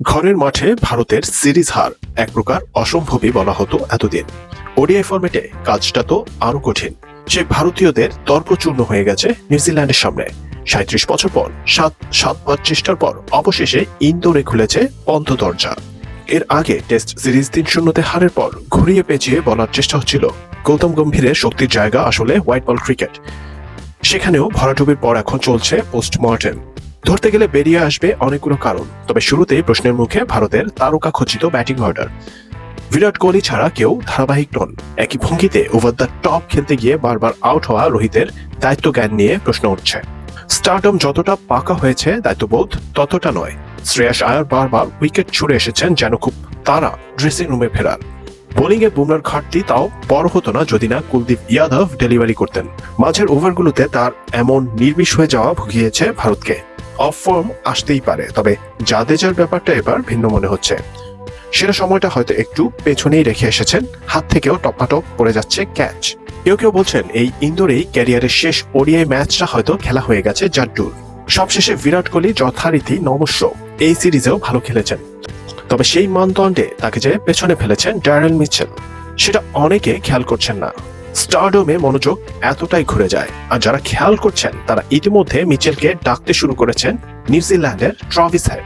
ঘরের মাঠে ভারতের সিরিজ হার এক প্রকার অসম্ভবই বলা হতো এতদিন। ওডিআই ফরম্যাটে কাজটা তো আরো কঠিন। সে ভারতীয়দের তর্কচূর্ণ হয়ে গেছে নিউজিল্যান্ডের সামনে। ৩৭ বছর পর সাতবার চেষ্টার পর অবশেষে ইন্দোরে খুলেছে বন্ধ দরজা। এর আগে টেস্ট সিরিজ ৩-০ হারের পর ঘুরিয়ে পেঁচিয়ে বলার চেষ্টা হচ্ছিল গৌতম গম্ভীরের শক্তির জায়গা আসলে হোয়াইট বল ক্রিকেট। সেখানেও ভরাডুবির পর এখন চলছে পোস্টমর্টেম। ধরতে গেলে বেরিয়ে আসবে অনেকগুলো কারণ, তবে শুরুতেই প্রশ্নের মুখে ভারতের তারকা খচিত ব্যাটিং অর্ডার। বিরাট কোহলি ছাড়া কেউ ধারাবাহিক নন। একই ভঙ্গিতে ওভার দ্য টপ খেলতে গিয়ে বারবার আউট হওয়া রোহিতের দায়িত্ব জ্ঞান নিয়ে প্রশ্ন উঠছে। স্টারডম যতটা পাকা হয়েছে দায়িত্ববোধ ততটা নয়। শ্রেয়াস আয়ার বারবার উইকেট ছুড়ে এসেছেন যেন খুব তারা ড্রেসিং রুমে ফেরার। বোলিং এ বুমরার ঘাটতি তাও বড় হতো না যদি না কুলদীপ যাদব ডেলিভারি করতেন। মাঝের ওভারগুলোতে তার এমন নির্বিষ হয়ে যাওয়া ভুগিয়েছে ভারতকে। অফ ফর্ম আসতেই পারে, তবে জাদেজার ব্যাপারটা এবার ভিন্ন মনে হচ্ছে। সেরা সময়টা হয়তো একটু পেছনেই রেখে এসেছেন, হাত থেকেও টপাটপ পড়ে যাচ্ছে ক্যাচ। কেউ কেউ বলছেন এই ইন্দোরেই ক্যারিয়ারের শেষ ওডিআই ম্যাচটা হয়তো খেলা হয়ে গেছে জাড্ডুর। সবশেষে বিরাট কোহলি যথারীতি নমস্য এই সিরিজেও ভালো খেলেছেন, তবে সেই মানদণ্ডে তাকে যে পেছনে ফেলেছেন ড্যারেল মিচেল, সেটা অনেকে খেয়াল করছেন না। স্টারডমে মনোযোগ এতটাই ঘুরে যায়, আর যারা খেয়াল করছেন তারা ইতিমধ্যে মিচেলকে ডাকতে শুরু করেছেন নিউজিল্যান্ডের ট্রাভিস হেড।